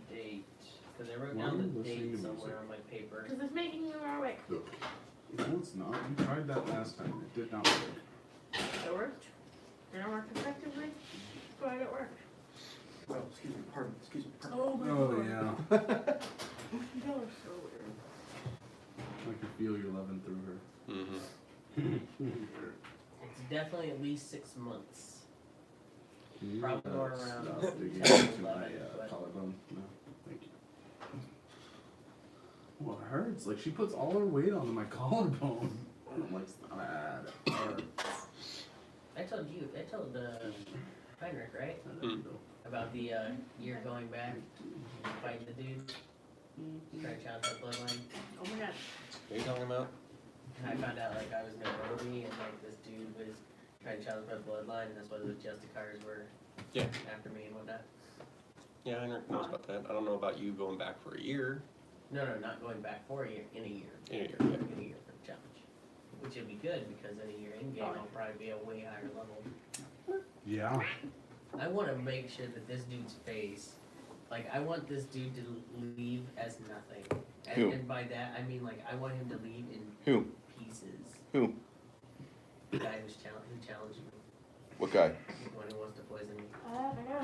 the date? Because I wrote Why down are you the listening date to somewhere music? on my paper. Because it's making you more awake. No, it's not. We tried that last time. It did not work. It worked. Did it work effectively? Why did it work? Oh, excuse me, pardon, excuse me. Oh my Oh, god. yeah. That was so weird. I can feel you loving through her. Mm-hmm. It's definitely at least 6 months. Can you Probably more around stop digging 10, into my 11, but- collarbone? No, thank you. Well, it hurts. Like, she puts all her weight onto my collarbone. I'm like, stop it. Hurts. I told Heinrich, right? About the year going back, fighting the dude, trying to challenge that bloodline. Oh my god. What are you talking about? And I found out like I was nobility and like this dude was trying to challenge my bloodline, and that's why the Justicars were Yeah. after me and whatnot. Yeah, I knows about that. I don't know about you going back for a year. No, not going back for a year, in a year. In a year, In yeah. a year for the challenge. Which would be good because in a year in game I'll probably be a way higher level. Yeah. I want to make sure that this dude's face, like I want this dude to leave as nothing. And, Who? and by that I mean like I want him to leave in Who? pieces. Who? The guy who challenged me, What guy? the one who wants to poison me.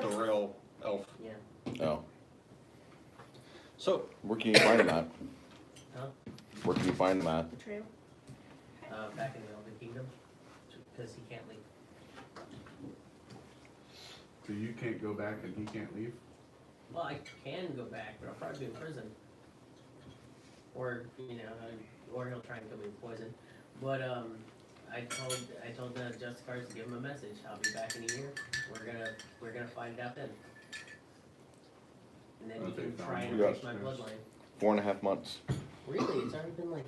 The real elf. Yeah. Oh. So, Where can you find him at? Huh? Where can you find him at? Betrayal. Back in the Elven Kingdom, because he can't leave. So you can't go back and he can't leave? Well, I can go back, but I'll probably be in prison. Or, you know, or he'll try and kill me with poison. But, I told the Justicars to give him a message. I'll be back in a year. We're gonna find out then. And then you Okay, can fine. try and You erase got- my bloodline. 4.5 months. Really? It's already been like,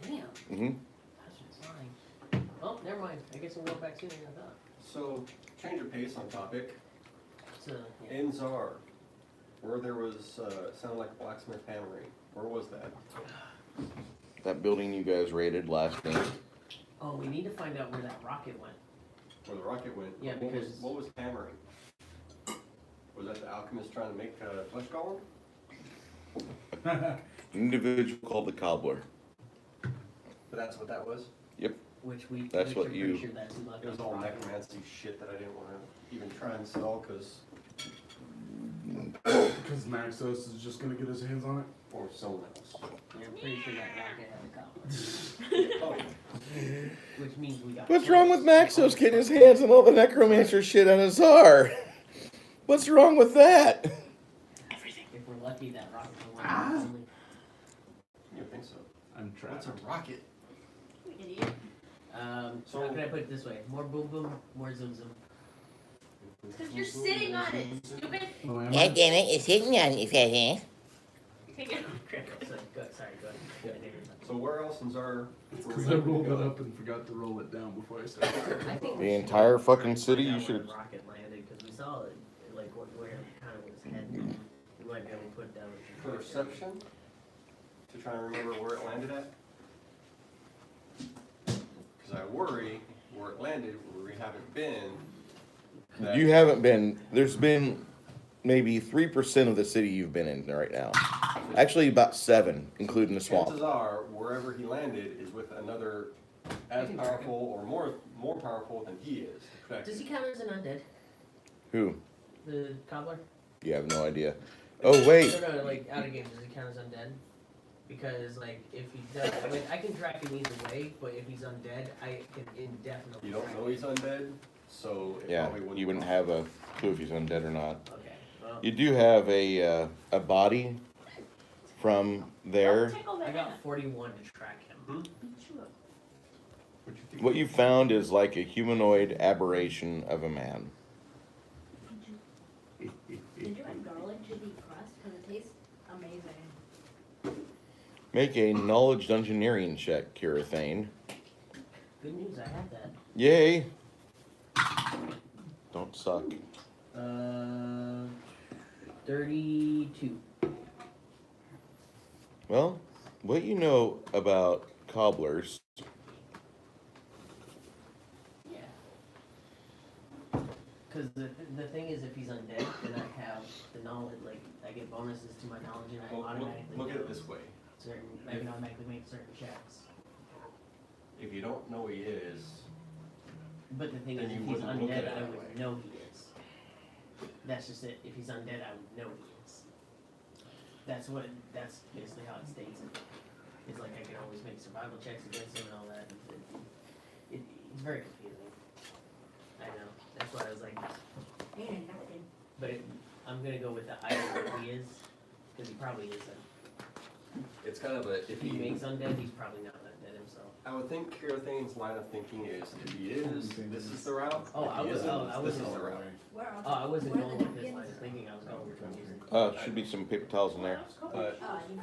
damn, Mm-hmm. that's fine. Oh, never mind. I guess we'll go back sooner than I thought. so change of pace on topic. So, yeah. In Tsar, where there was sounded like blacksmith hammering. Where was that? That building you guys raided last night. Oh, we need to find out where that rocket went. Where the rocket went? Yeah, what because- what was hammering? Was that the alchemist trying to make a flesh golem? An individual called the cobbler. But that's what that was. Which we, That's which what I'm you- pretty sure that's who left It was us all rocket. necromancy shit that I didn't want to even try and sell because, Because Maxos is just gonna get his hands on it? or someone else. Yeah, I'm pretty sure that rocket had a copper. Which means we got. What's wrong with Maxos getting his hands on all the necromancer shit on his Tsar? What's wrong with that? Everything. If we're lucky, that rocket will only. You think so? I'm What's trapped. a rocket? Idiot. So how can I put it this way? More boom boom, more zoom zoom. Because you're sitting on it, stupid. Oh, am God I? damn it, you're sitting on it, Fazan. Take it. So, sorry, go ahead. So where else in Tsar? Because I rolled it up and forgot to roll it down before I started. I think The entire fucking city, you Find out where should. the rocket landed because we saw it, like where kind of was heading. We might be able to put down. Perception? To try and remember where it landed at? Because I worry where it landed, where we haven't been. that- You haven't been. There's been maybe 3% of the city you've been in right now. Actually, about 7, including the swamp. Chances are, wherever he landed is with another as powerful or more powerful than he is. to protect Does he him. count as an undead? Who? The cobbler? You have no idea. Oh wait. No, like out of game, does he count as undead? Because like if he does, like I can track him either way, but if he's undead, I can indefinitely. You don't track know him. he's undead, So it Yeah, probably you wouldn't have a clue if he's undead or not. Okay, well, You do have a body from there. Tickle the I got hand. 41 to track him. Beat you up. What you think? What you found is like a humanoid aberration of a man. Did you add garlic to the crust? Because it tastes amazing. Make a knowledge dungeoneering check, Kirathane. Good news, I have that. Yay! Don't suck. 32. Well, what you know about cobblers, Yeah. Because the thing is, if he's undead, then I have the knowledge, like, I get bonuses to my knowledge and I Well, automatically look at it know this way. certain, I can automatically make certain checks. If you don't know he is, But the thing Then is, you if he's wouldn't look at undead, it I that would way. know he is. That's just it. If he's undead, I would know he is. That's basically how it states it. It's like I can always make survival checks against him and all that. It's very confusing. I know. That's why I was like, And nothing. but I'm gonna go with the higher that he is, because he probably isn't. it's kind of a, If he makes undead, he's probably not undead himself. I would think Kirathane's line of thinking is, if he is, this is the route. Oh, I If he was- isn't, oh, I this was- is the route. Where else? Oh, I wasn't Where going the with this line napkins? of thinking. I was going with confusing. should be some paper towels in there. But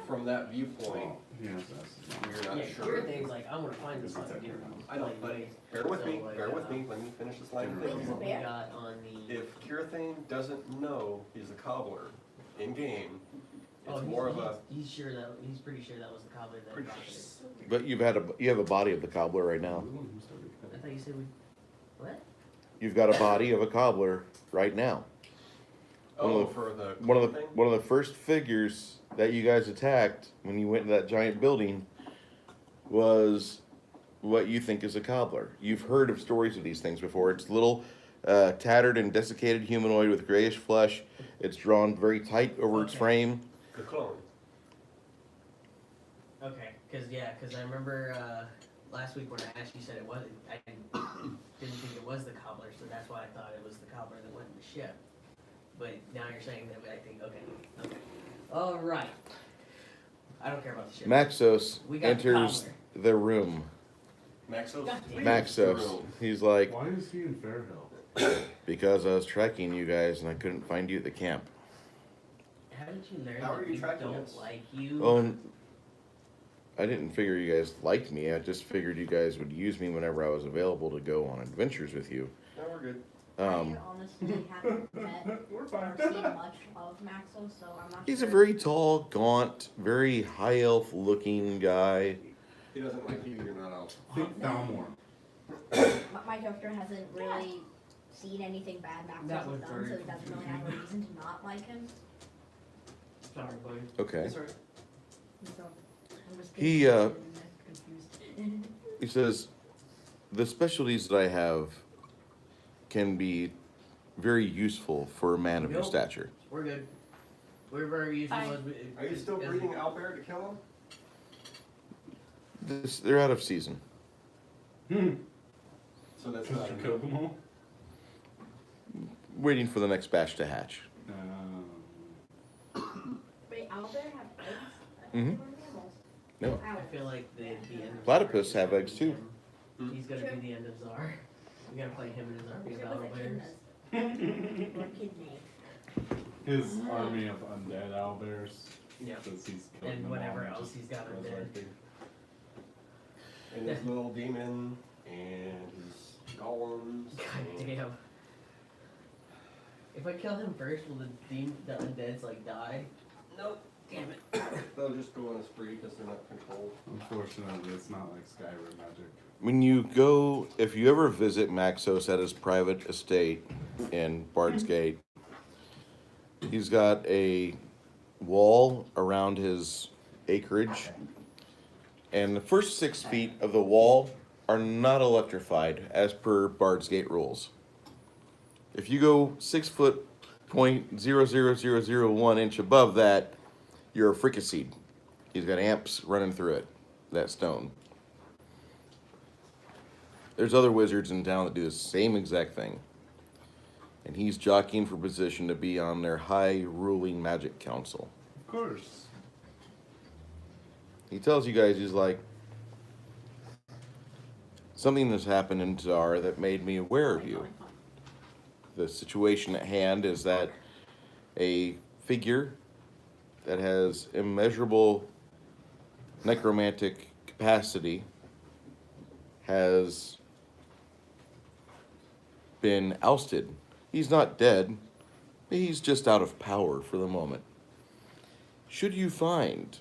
from that viewpoint, Yeah, so that's- we're not Yeah, sure. your thing's like, I wanna find this fucking dude. I know, but bear with me, bear with me, let me finish this line of Wait, thinking. is it What we bear? got on the. If Kirathane doesn't know he's a cobbler in game, Oh, it's more of a, he's pretty sure that was the cobbler that brought it. But you have a body of the cobbler right now. I thought you said we, what? You've got a body of a cobbler right now. oh, for the thing? One of the first figures that you guys attacked when you went to that giant building was what you think is a cobbler. You've heard of stories of these things before. It's little tattered and desiccated humanoid with grayish flesh. It's drawn very tight over its Okay. frame. The clone. Okay, cause I remember, last week when I asked, you said it wasn't, I didn't think it was the cobbler, so that's why I thought it was the cobbler that went in the ship. But now you're saying that, I think, okay. Alright. I don't care about the ship. Maxos We got the enters cobbler. the room. Maxos. God damn. Maxos. He's like, Why is he in Fairhill? because I was tracking you guys and I couldn't find you at the camp. Haven't you learned How are that you people tracking don't us? like you? Oh, and I didn't figure you guys liked me. I just figured you guys would use me whenever I was available to go on adventures with you. No, we're good. I honestly haven't met We're or fine. seen much of Maxo, so I'm not He's a sure. very tall, gaunt, very high elf looking guy. He doesn't like you, you're not out. Think Falmore. My character hasn't really seen anything bad Maxo That has was done, very so he doesn't really have a reason to not like him. Sorry, buddy. Okay. He's right. So I'm just He, confused. He says, the specialties that I have can be very useful for a man of your Nope. stature. We're good. We're very useful. Aye. Are you still breeding owlbear to kill him? They're out of season. So that's Because not you enough. killed them all? Waiting for the next batch to hatch. Wait, owlbear have eggs? Mhm. No. Ow. I feel like the end of Platypus Tsar have is eggs too. Hmm? He's gonna be the end of Tsar. We gotta play him and his army of Sure with owlbears. echidnas. Or kidney. His army of undead owlbears. Yeah. Because he's killed And them whatever all, else just he's got undead. resurrecting. And his little demon, and his golems. God and- damn. If I kill him first, will the undeads like die? Nope. Damn it. They'll just go on a spree because they're not controlled. Unfortunately, it's not like Skyrim magic. When you go, if you ever visit Maxos at his private estate in Bard's Gate, he's got a wall around his acreage, and the first 6 feet of the wall are not electrified as per Bard's Gate rules. If you go 6 foot .00001 above that, you're a fricasseed. He's got amps running through it, that stone. there's other wizards in town that do the same exact thing. And he's jockeying for position to be on their high ruling magic council. Of course. He tells you guys, he's like, something has happened in Tsar that made me aware of you. The situation at hand is that a figure that has immeasurable necromantic capacity has been ousted. He's not dead, he's just out of power for the moment. Should you find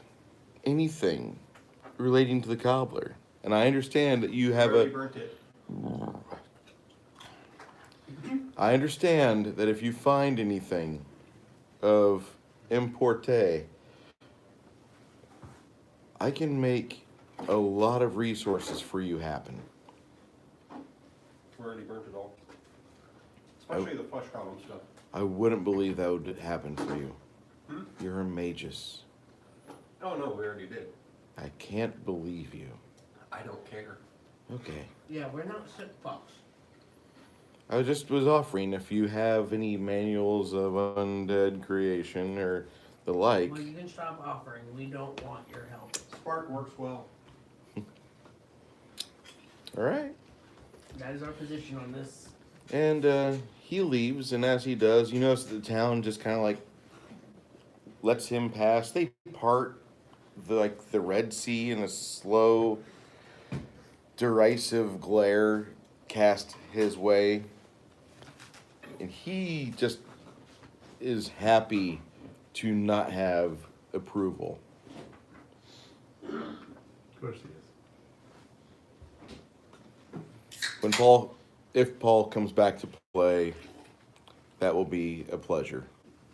anything relating to the cobbler, and I understand that you have Already burnt it. I understand that if you find anything of importe, I can make a lot of resources for you happen. We already burnt it all. Especially the flesh column stuff. I wouldn't believe that would happen for you. Hmm? You're a magus. Oh no, we already did. I can't believe you. I don't care. Okay. Yeah, we're not sick fucks. I just was offering if you have any manuals of undead creation or the like. Well, you can stop offering. We don't want your help. Spark works well. All right. That is our position on this. And he leaves, and as he does, you notice the town just kind of like lets him pass. They part the Red Sea in a slow, derisive glare cast his way, and he just is happy to not have approval. Of course he is. When if Paul comes back to play, that will be a pleasure.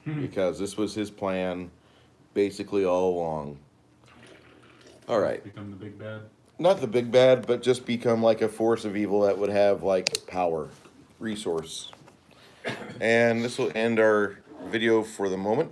Because this was his plan basically all along. All right. Become the big bad. Not the big bad, but just become like a force of evil that would have like power, resource. And this will end our video for the moment.